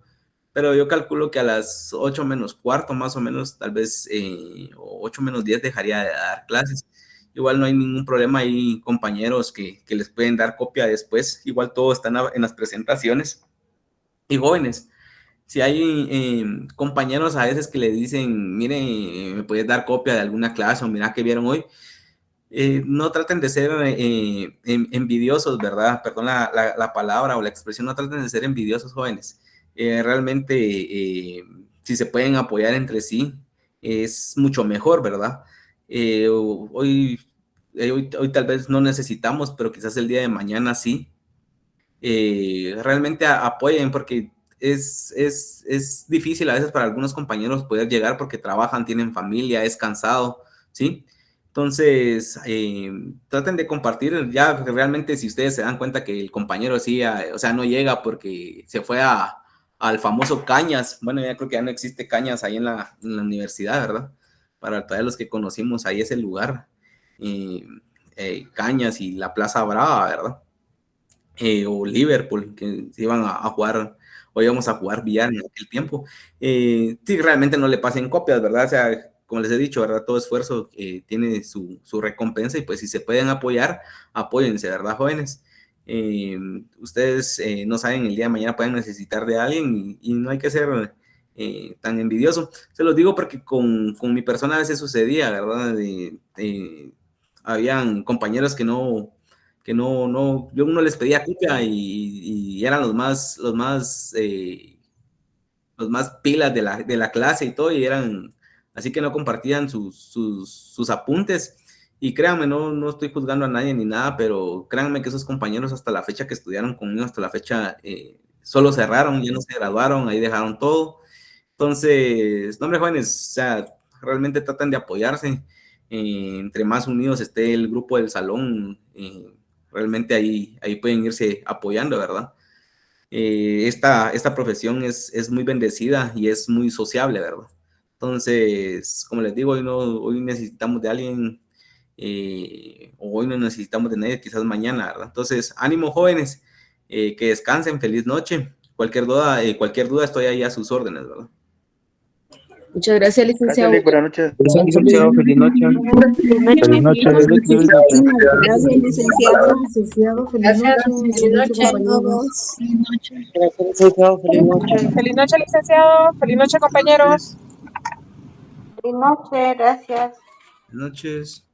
pero yo calculo que a las 8 menos cuarto, más o menos, tal vez, o 8 menos 10 dejaría de dar clases. Igual no hay ningún problema, hay compañeros que les pueden dar copia después, igual todo está en las presentaciones. Y jóvenes, si hay compañeros a veces que le dicen, mire, me puedes dar copia de alguna clase o mira que vieron hoy, no traten de ser envidiosos, ¿verdad? Perdón la palabra o la expresión, no traten de ser envidiosos, jóvenes. Realmente, si se pueden apoyar entre sí, es mucho mejor, ¿verdad? Hoy tal vez no necesitamos, pero quizás el día de mañana sí. realmente apoyen, porque es difícil a veces para algunos compañeros poder llegar porque trabajan, tienen familia, es cansado, ¿sí? Entonces, traten de compartir, ya realmente si ustedes se dan cuenta que el compañero sí, o sea, no llega porque se fue al famoso Cañas, bueno, ya creo que ya no existe Cañas ahí en la universidad, ¿verdad? Para todos los que conocimos ahí ese lugar, Cañas y la Plaza Brava, ¿verdad? O Liverpool, que se iban a jugar, o íbamos a jugar billar en aquel tiempo. Sí, realmente no le pasen copias, ¿verdad? O sea, como les he dicho, ¿verdad? Todo esfuerzo tiene su recompensa y pues si se pueden apoyar, apóyense, ¿verdad, jóvenes? Ustedes no saben, el día de mañana pueden necesitar de alguien y no hay que ser tan envidioso. Se los digo porque con mi persona a veces sucedía, ¿verdad? Habían compañeros que no, yo uno les pedía copia y eran los más pilas de la clase y todo, y eran, así que no compartían sus apuntes, y créanme, no estoy juzgando a nadie ni nada, pero créanme que esos compañeros hasta la fecha que estudiaron conmigo, hasta la fecha, solo cerraron, ya no se graduaron, ahí dejaron todo. Entonces, no, hombre, jóvenes, o sea, realmente tratan de apoyarse, entre más unidos esté el grupo del salón, realmente ahí pueden irse apoyando, ¿verdad? Esta profesión es muy bendecida y es muy sociable, ¿verdad? Entonces, como les digo, hoy necesitamos de alguien, o hoy no necesitamos de nadie, quizás mañana, ¿verdad? Entonces, ánimo, jóvenes, que descansen, feliz noche. Cualquier duda estoy ahí a sus órdenes, ¿verdad? Muchas gracias, licenciado. Gracias, buenas noches. Gracias, licenciado. Feliz noche. Feliz noche. Gracias, licenciado. Feliz noche. A todos. Gracias, licenciado. Feliz noche. Feliz noche, licenciado. Feliz noche, compañeros. Feliz noche, gracias. Buenas noches.